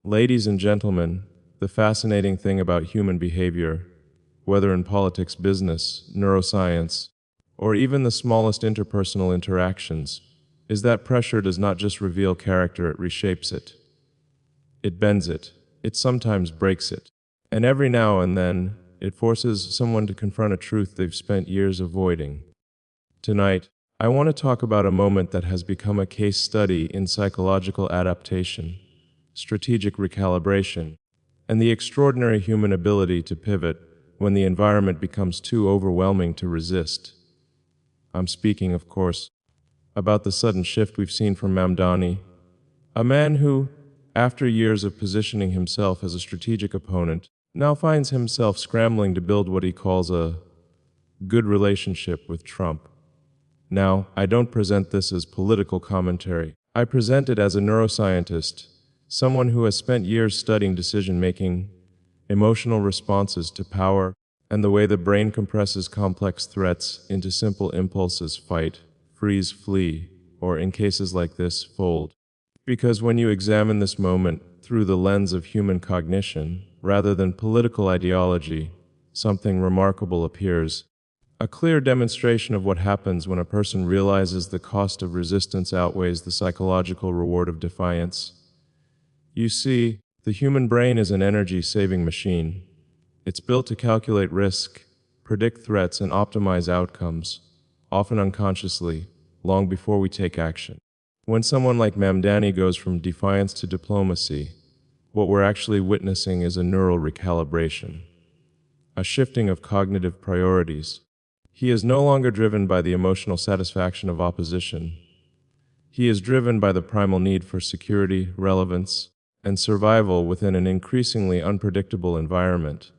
Ladies and gentlemen, the fascinating thing about human behavior, whether in politics, business, neuroscience, or even the smallest interpersonal interactions, is that pressure does not just reveal character, it reshapes it. It bends it. It sometimes breaks it. And every now and then, it forces someone to confront a truth they've spent years avoiding. Tonight, I want to talk about a moment that has become a case study in psychological adaptation, strategic recalibration, and the extraordinary human ability to pivot when the environment becomes too overwhelming to resist. I'm speaking, of course, about the sudden shift we've seen from Mamdani, a man who, after years of positioning himself as a strategic opponent, now finds himself scrambling to build what he calls a good relationship with Trump. Now, I don't present this as political commentary. I present it as a neuroscientist, someone who has spent years studying decision-making, emotional responses to power, and the way the brain compresses complex threats into simple impulses: fight, freeze, flee, or in cases like this, fold. Because when you examine this moment through the lens of human cognition, rather than political ideology, something remarkable appears. A clear demonstration of what happens when a person realizes the cost of resistance outweighs the psychological reward of defiance. You see, the human brain is an energy-saving machine. It's built to calculate risk, predict threats, and optimize outcomes, often unconsciously, long before we take action. When someone like Mamdani goes from defiance to diplomacy, what we're actually witnessing is a neural recalibration, a shifting of cognitive priorities. He is no longer driven by the emotional satisfaction of opposition. He is driven by the primal need for security, relevance, and survival within an increasingly unpredictable environment.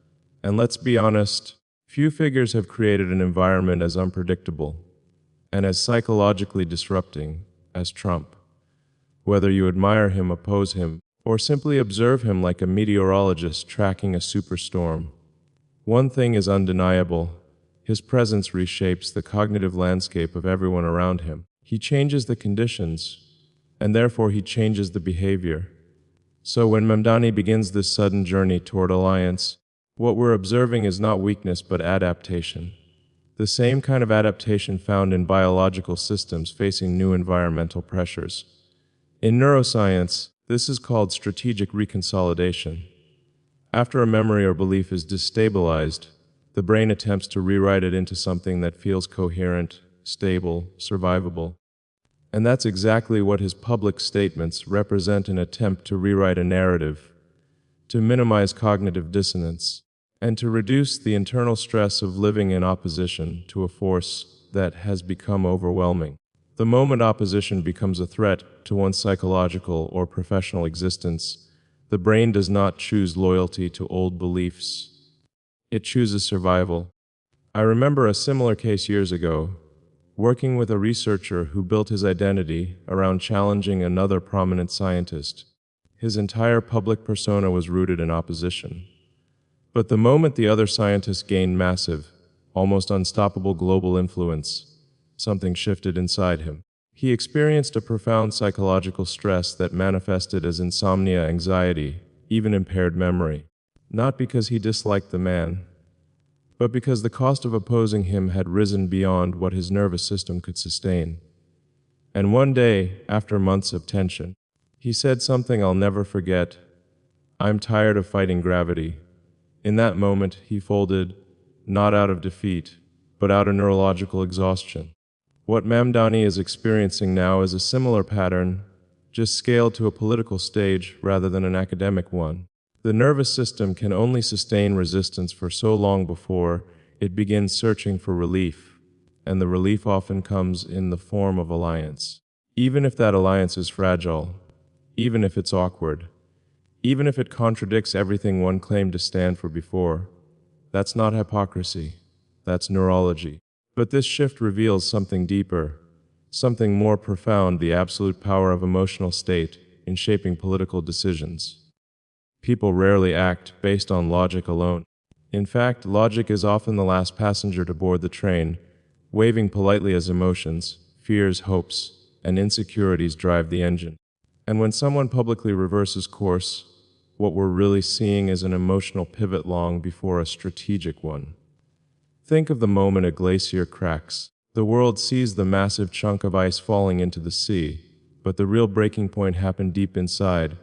And let's be honest, few figures have created an environment as unpredictable and as psychologically disrupting as Trump. Whether you admire him, oppose him, or simply observe him like a meteorologist tracking a superstorm, one thing is undeniable: his presence reshapes the cognitive landscape of everyone around him. He changes the conditions, and therefore he changes the behavior. So when Mamdani begins this sudden journey toward alliance, what we're observing is not weakness but adaptation. The same kind of adaptation found in biological systems facing new environmental pressures. In neuroscience, this is called strategic reconsolidation. After a memory or belief is destabilized, the brain attempts to rewrite it into something that feels coherent, stable, survivable. And that's exactly what his public statements represent: an attempt to rewrite a narrative, to minimize cognitive dissonance, and to reduce the internal stress of living in opposition to a force that has become overwhelming. The moment opposition becomes a threat to one's psychological or professional existence, the brain does not choose loyalty to old beliefs. It chooses survival. I remember a similar case years ago, working with a researcher who built his identity around challenging another prominent scientist. His entire public persona was rooted in opposition. But the moment the other scientist gained massive, almost unstoppable global influence, something shifted inside him. He experienced a profound psychological stress that manifested as insomnia, anxiety, even impaired memory. Not because he disliked the man, but because the cost of opposing him had risen beyond what his nervous system could sustain. And one day, after months of tension, he said something I'll never forget: "I'm tired of fighting gravity." In that moment, he folded, not out of defeat, but out of neurological exhaustion. What Mamdani is experiencing now is a similar pattern, just scaled to a political stage rather than an academic one. The nervous system can only sustain resistance for so long before it begins searching for relief, and the relief often comes in the form of alliance. Even if that alliance is fragile, even if it's awkward, even if it contradicts everything one claimed to stand for before, that's not hypocrisy, that's neurology. But this shift reveals something deeper, something more profound: the absolute power of emotional state in shaping political decisions. People rarely act based on logic alone. In fact, logic is often the last passenger to board the train, waving politely as emotions, fears, hopes, and insecurities drive the engine. And when someone publicly reverses course, what we're really seeing is an emotional pivot long before a strategic one. Think of the moment a glacier cracks. The world sees the massive chunk of ice falling into the sea, but the real breaking point happened deep inside,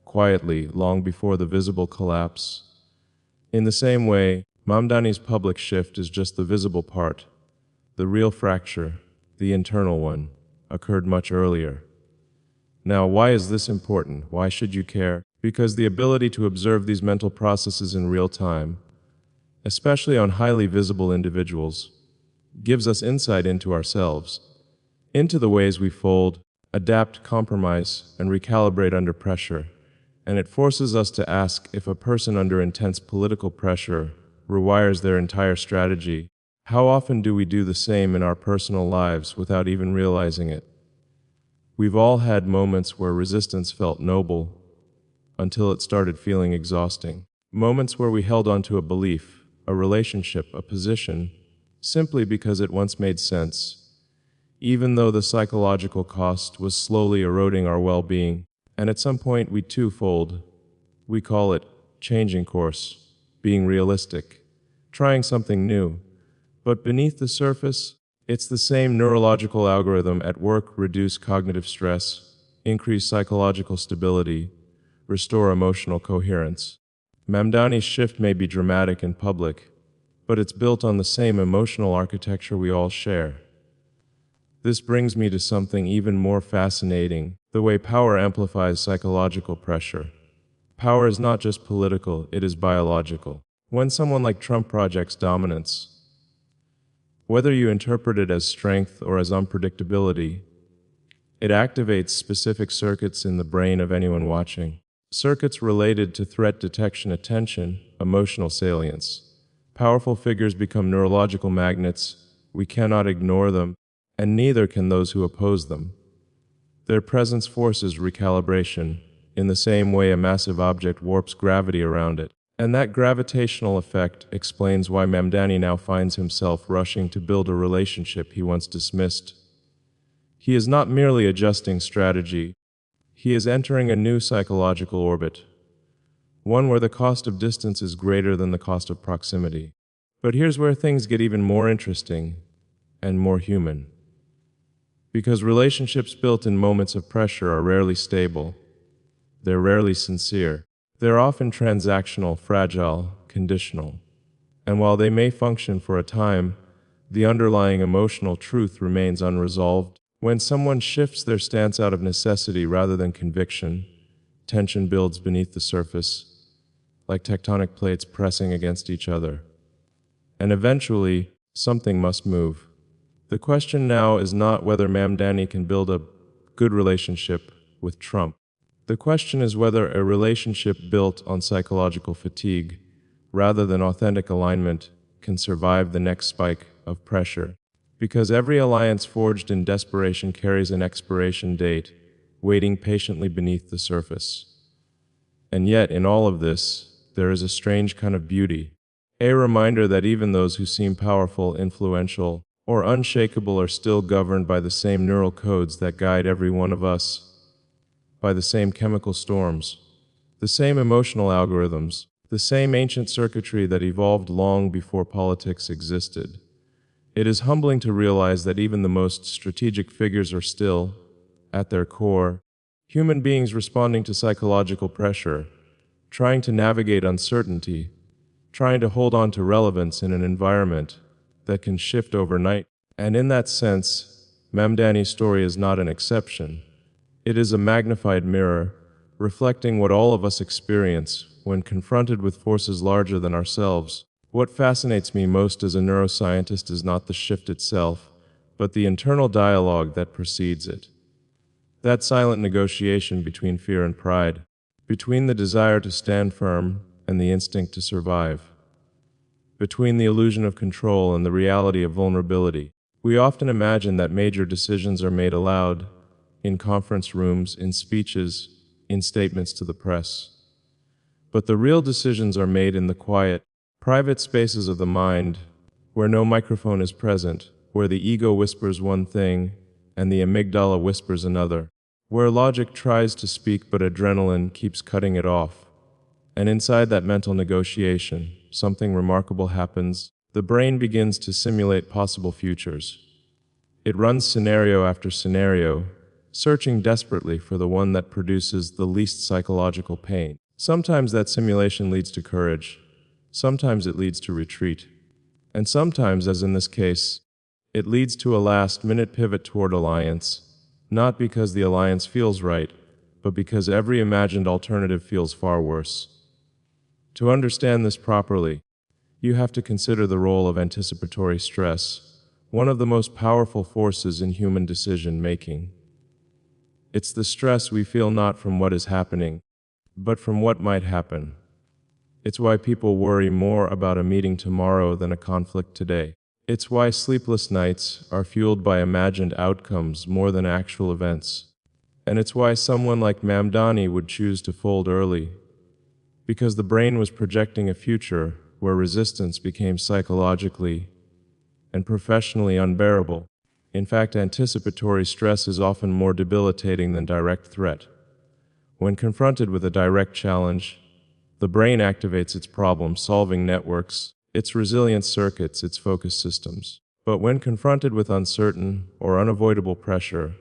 quietly, long before the visible collapse. In the same way, Mamdani's public shift is just the visible part. The real fracture, the internal one, occurred much earlier. Now, why is this important? Why should you care? Because the ability to observe these mental processes in real time, especially on highly visible individuals, gives us insight into ourselves, into the ways we fold, adapt, compromise, and recalibrate under pressure. And it forces us to ask if a person under intense political pressure rewires their entire strategy. How often do we do the same in our personal lives without even realizing it? We've all had moments where resistance felt noble until it started feeling exhausting. Moments where we held on to a belief, a relationship, a position, simply because it once made sense, even though the psychological cost was slowly eroding our well-being. And at some point we too fold. We call it changing course, being realistic, trying something new. But beneath the surface, it's the same neurological algorithm at work: reduce cognitive stress, increase psychological stability, restore emotional coherence. Mamdani's shift may be dramatic in public, but it's built on the same emotional architecture we all share. This brings me to something even more fascinating: the way power amplifies psychological pressure. Power is not just political, it is biological. When someone like Trump projects dominance, whether you interpret it as strength or as unpredictability, it activates specific circuits in the brain of anyone watching. Circuits related to threat detection, attention, emotional salience. Powerful figures become neurological magnets. We cannot ignore them, and neither can those who oppose them. Their presence forces recalibration, in the same way a massive object warps gravity around it. And that gravitational effect explains why Mamdani now finds himself rushing to build a relationship he once dismissed. He is not merely adjusting strategy, he is entering a new psychological orbit, one where the cost of distance is greater than the cost of proximity. But here's where things get even more interesting and more human. Because relationships built in moments of pressure are rarely stable, they're rarely sincere. They're often transactional, fragile, conditional. And while they may function for a time, the underlying emotional truth remains unresolved. When someone shifts their stance out of necessity rather than conviction, tension builds beneath the surface, like tectonic plates pressing against each other. And eventually, something must move. The question now is not whether Mamdani can build a good relationship with Trump. The question is whether a relationship built on psychological fatigue, rather than authentic alignment, can survive the next spike of pressure. Because every alliance forged in desperation carries an expiration date, waiting patiently beneath the surface. And yet, in all of this, there is a strange kind of beauty, a reminder that even those who seem powerful, influential, or unshakable are still governed by the same neural codes that guide every one of us, by the same chemical storms, the same emotional algorithms, the same ancient circuitry that evolved long before politics existed. It is humbling to realize that even the most strategic figures are still, at their core, human beings responding to psychological pressure, trying to navigate uncertainty, trying to hold on to relevance in an environment that can shift overnight. And in that sense, Mamdani's story is not an exception. It is a magnified mirror, reflecting what all of us experience when confronted with forces larger than ourselves. What fascinates me most as a neuroscientist is not the shift itself, but the internal dialogue that precedes it. That silent negotiation between fear and pride, between the desire to stand firm and the instinct to survive, between the illusion of control and the reality of vulnerability. We often imagine that major decisions are made aloud, in conference rooms, in speeches, in statements to the press. But the real decisions are made in the quiet, private spaces of the mind, where no microphone is present, where the ego whispers one thing and the amygdala whispers another, where logic tries to speak but adrenaline keeps cutting it off. And inside that mental negotiation, something remarkable happens. The brain begins to simulate possible futures. It runs scenario after scenario, searching desperately for the one that produces the least psychological pain. Sometimes that simulation leads to courage. Sometimes it leads to retreat. And sometimes, as in this case, it leads to a last-minute pivot toward alliance, not because the alliance feels right, but because every imagined alternative feels far worse. To understand this properly, you have to consider the role of anticipatory stress, one of the most powerful forces in human decision-making. It's the stress we feel not from what is happening, but from what might happen. It's why people worry more about a meeting tomorrow than a conflict today. It's why sleepless nights are fueled by imagined outcomes more than actual events. And it's why someone like Mamdani would choose to fold early, because the brain was projecting a future where resistance became psychologically and professionally unbearable. In fact, anticipatory stress is often more debilitating than direct threat. When confronted with a direct challenge, the brain activates its problem-solving networks, its resilience circuits, its focus systems. But when confronted with uncertain or unavoidable pressure,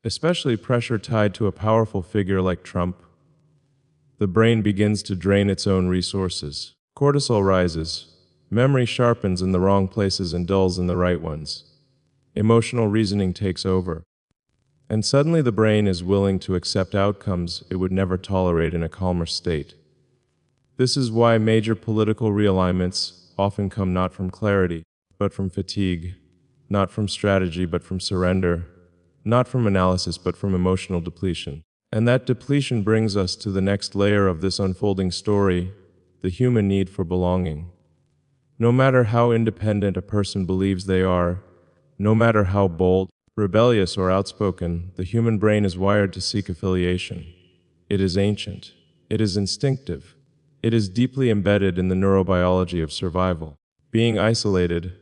especially pressure tied to a powerful figure like Trump, the brain begins to drain its own resources. Cortisol rises, memory sharpens in the wrong places and dulls in the right ones. Emotional reasoning takes over. And suddenly the brain is willing to accept outcomes it would never tolerate in a calmer state. This is why major political realignments often come not from clarity, but from fatigue, not from strategy, but from surrender, not from analysis, but from emotional depletion. And that depletion brings us to the next layer of this unfolding story, the human need for belonging. No matter how independent a person believes they are, no matter how bold, rebellious, or outspoken, the human brain is wired to seek affiliation. It is ancient. It is instinctive. It is deeply embedded in the neurobiology of survival. Being isolated,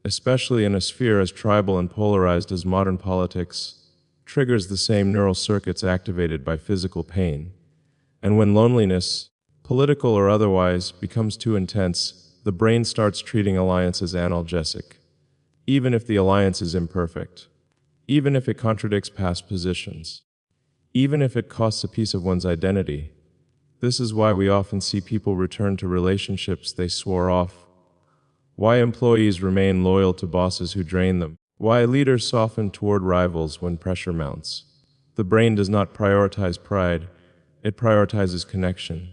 especially in a sphere as tribal and polarized as modern politics, triggers the same neural circuits activated by physical pain. And when loneliness, political or otherwise, becomes too intense, the brain starts treating alliance as analgesic, even if the alliance is imperfect, even if it contradicts past positions, even if it costs a piece of one's identity. This is why we often see people return to relationships they swore off, why employees remain loyal to bosses who drain them, why leaders soften toward rivals when pressure mounts. The brain does not prioritize pride, it prioritizes connection.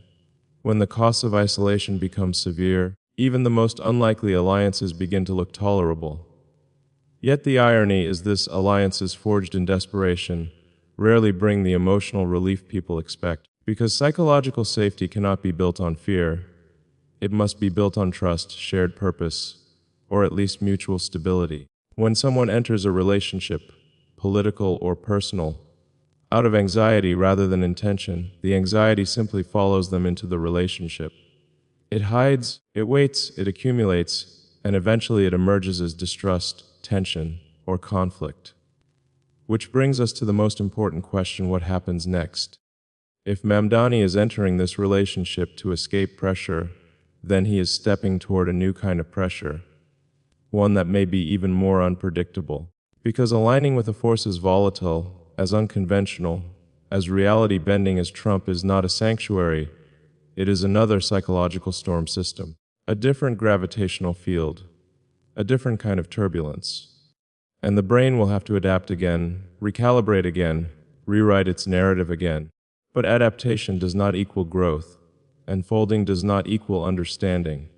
When the costs of isolation become severe, even the most unlikely alliances begin to look tolerable. Yet the irony is this: alliances forged in desperation rarely bring the emotional relief people expect, because psychological safety cannot be built on fear. It must be built on trust, shared purpose, or at least mutual stability. When someone enters a relationship, political or personal, out of anxiety rather than intention, the anxiety simply follows them into the relationship. It hides, it waits, it accumulates, and eventually it emerges as distrust, tension, or conflict. Which brings us to the most important question: what happens next? If Mamdani is entering this relationship to escape pressure, then he is stepping toward a new kind of pressure, one that may be even more unpredictable. Because aligning with a force as volatile, as unconventional, as reality-bending as Trump is not a sanctuary, it is another psychological storm system, a different gravitational field, a different kind of turbulence. And the brain will have to adapt again, recalibrate again, rewrite its narrative again. But adaptation does not equal growth, and folding does not equal understanding.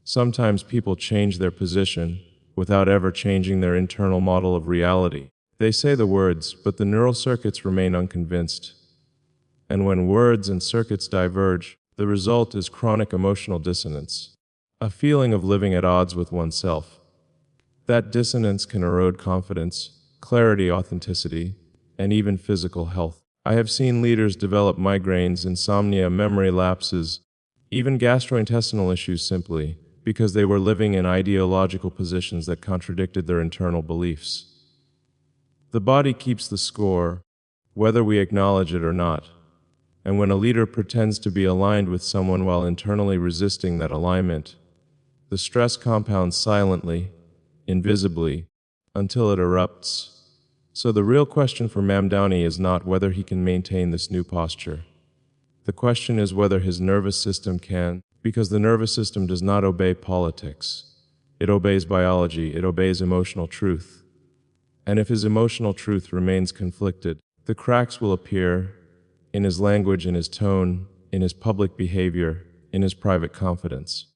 Sometimes people change their position without ever changing their internal model of reality. They say the words, but the neural circuits remain unconvinced. And when words and circuits diverge, the result is chronic emotional dissonance, a feeling of living at odds with oneself. That dissonance can erode confidence, clarity, authenticity, and even physical health. I have seen leaders develop migraines, insomnia, memory lapses, even gastrointestinal issues simply because they were living in ideological positions that contradicted their internal beliefs. The body keeps the score, whether we acknowledge it or not. And when a leader pretends to be aligned with someone while internally resisting that alignment, the stress compounds silently, invisibly, until it erupts. So the real question for Mamdani is not whether he can maintain this new posture. The question is whether his nervous system can, because the nervous system does not obey politics. It obeys biology, it obeys emotional truth. And if his emotional truth remains conflicted, the cracks will appear in his language, in his tone, in his public behavior, in his private confidence.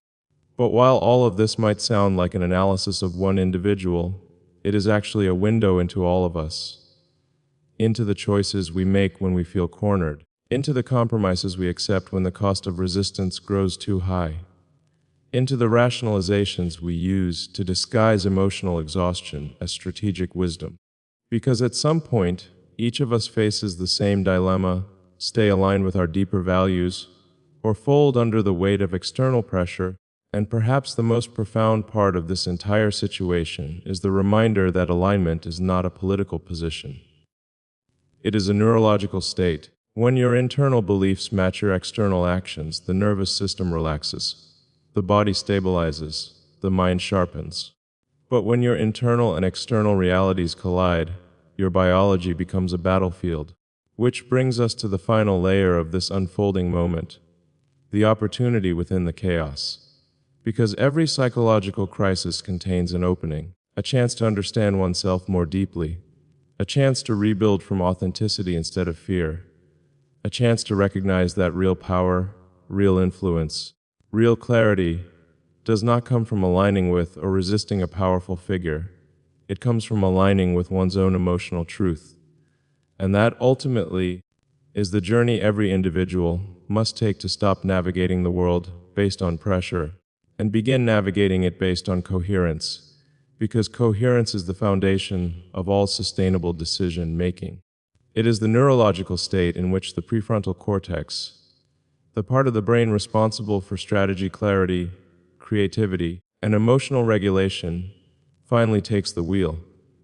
But while all of this might sound like an analysis of one individual, it is actually a window into all of us, into the choices we make when we feel cornered, into the compromises we accept when the cost of resistance grows too high, into the rationalizations we use to disguise emotional exhaustion as strategic wisdom. Because at some point, each of us faces the same dilemma: stay aligned with our deeper values, or fold under the weight of external pressure. And perhaps the most profound part of this entire situation is the reminder that alignment is not a political position. It is a neurological state. When your internal beliefs match your external actions, the nervous system relaxes, the body stabilizes, the mind sharpens. But when your internal and external realities collide, your biology becomes a battlefield. Which brings us to the final layer of this unfolding moment, the opportunity within the chaos. Because every psychological crisis contains an opening, a chance to understand oneself more deeply, a chance to rebuild from authenticity instead of fear, a chance to recognize that real power, real influence, real clarity does not come from aligning with or resisting a powerful figure. It comes from aligning with one's own emotional truth. And that ultimately is the journey every individual must take to stop navigating the world based on pressure and begin navigating it based on coherence, because coherence is the foundation of all sustainable decision-making. It is the neurological state in which the prefrontal cortex, the part of the brain responsible for strategy, clarity, creativity, and emotional regulation, finally takes the wheel.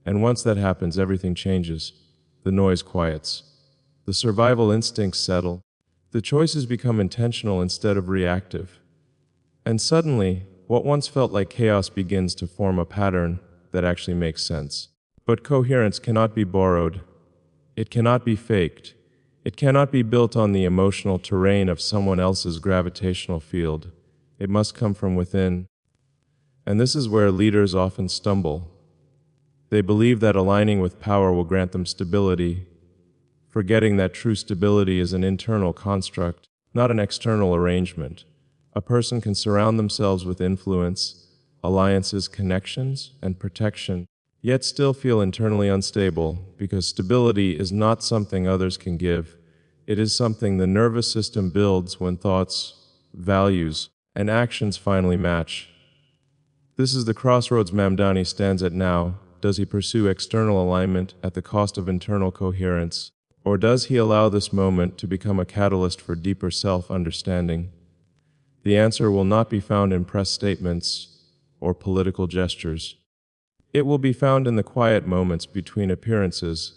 And once that happens, everything changes. The noise quiets. The survival instincts settle. The choices become intentional instead of reactive. And suddenly, what once felt like chaos begins to form a pattern that actually makes sense. But coherence cannot be borrowed. It cannot be faked. It cannot be built on the emotional terrain of someone else's gravitational field. It must come from within. And this is where leaders often stumble. They believe that aligning with power will grant them stability, forgetting that true stability is an internal construct, not an external arrangement. A person can surround themselves with influence, alliances, connections, and protection, yet still feel internally unstable, because stability is not something others can give. It is something the nervous system builds when thoughts, values, and actions finally match. This is the crossroads Mamdani stands at now. Does he pursue external alignment at the cost of internal coherence? Or does he allow this moment to become a catalyst for deeper self-understanding? The answer will not be found in press statements or political gestures. It will be found in the quiet moments between appearances,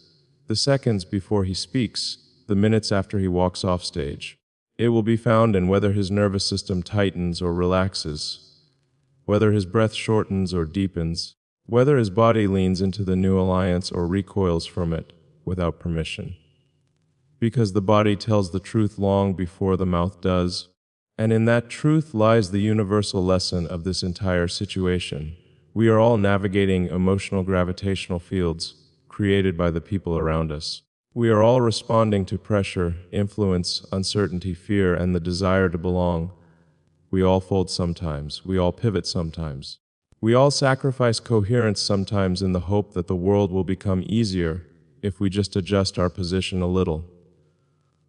the seconds before he speaks, the minutes after he walks off stage. It will be found in whether his nervous system tightens or relaxes, whether his breath shortens or deepens, whether his body leans into the new alliance or recoils from it without permission. Because the body tells the truth long before the mouth does. And in that truth lies the universal lesson of this entire situation. We are all navigating emotional gravitational fields created by the people around us. We are all responding to pressure, influence, uncertainty, fear, and the desire to belong. We all fold sometimes. We all pivot sometimes. We all sacrifice coherence sometimes in the hope that the world will become easier if we just adjust our position a little.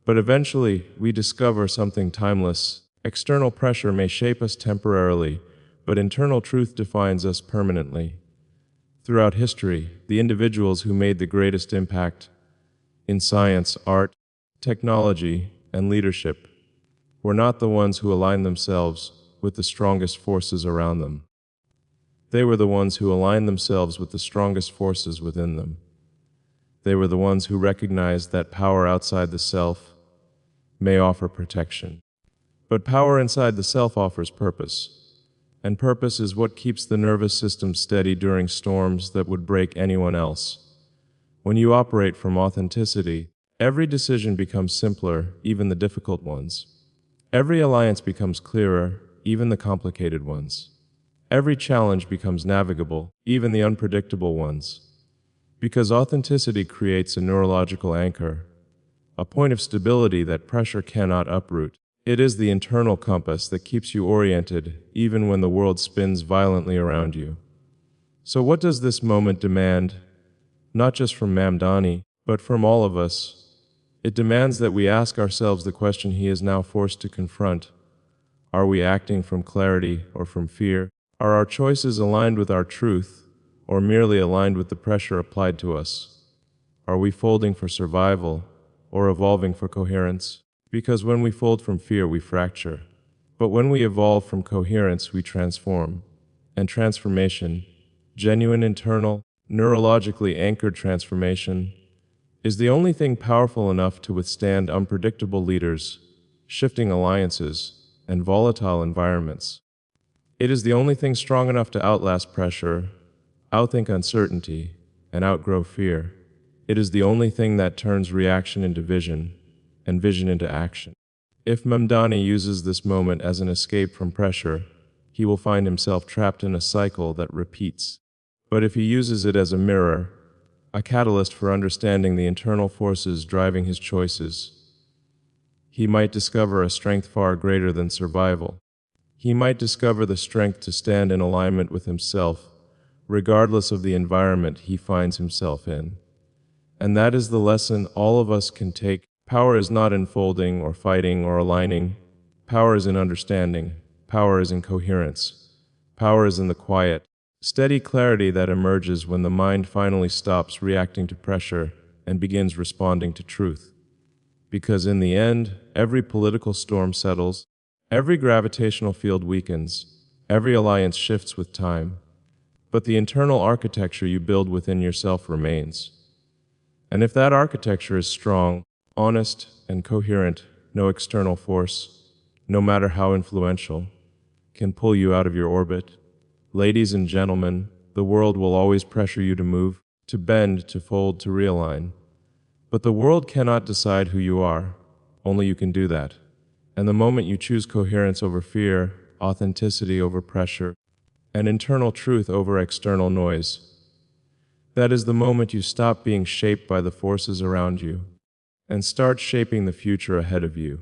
But eventually, we discover something timeless. External pressure may shape us temporarily, but internal truth defines us permanently. Throughout history, the individuals who made the greatest impact in science, art, technology, and leadership were not the ones who aligned themselves with the strongest forces around them. They were the ones who aligned themselves with the strongest forces within them. They were the ones who recognized that power outside the self may offer protection. But power inside the self offers purpose. And purpose is what keeps the nervous system steady during storms that would break anyone else. When you operate from authenticity, every decision becomes simpler, even the difficult ones. Every alliance becomes clearer, even the complicated ones. Every challenge becomes navigable, even the unpredictable ones. Because authenticity creates a neurological anchor, a point of stability that pressure cannot uproot. It is the internal compass that keeps you oriented, even when the world spins violently around you. So what does this moment demand? Not just from Mamdani, but from all of us. It demands that we ask ourselves the question he is now forced to confront. Are we acting from clarity or from fear? Are our choices aligned with our truth, or merely aligned with the pressure applied to us? Are we folding for survival, or evolving for coherence? Because when we fold from fear, we fracture. But when we evolve from coherence, we transform. And transformation, genuine internal, neurologically anchored transformation, is the only thing powerful enough to withstand unpredictable leaders, shifting alliances, and volatile environments. It is the only thing strong enough to outlast pressure, outthink uncertainty, and outgrow fear. It is the only thing that turns reaction into vision, and vision into action. If Mamdani uses this moment as an escape from pressure, he will find himself trapped in a cycle that repeats. But if he uses it as a mirror, a catalyst for understanding the internal forces driving his choices, he might discover a strength far greater than survival. He might discover the strength to stand in alignment with himself, regardless of the environment he finds himself in. And that is the lesson all of us can take. Power is not in folding or fighting or aligning. Power is in understanding. Power is in coherence. Power is in the quiet, steady clarity that emerges when the mind finally stops reacting to pressure and begins responding to truth. Because in the end, every political storm settles, every gravitational field weakens, every alliance shifts with time, but the internal architecture you build within yourself remains. And if that architecture is strong, honest, and coherent, no external force, no matter how influential, can pull you out of your orbit. Ladies and gentlemen, the world will always pressure you to move, to bend, to fold, to realign. But the world cannot decide who you are. Only you can do that. And the moment you choose coherence over fear, authenticity over pressure, and internal truth over external noise, that is the moment you stop being shaped by the forces around you and start shaping the future ahead of you.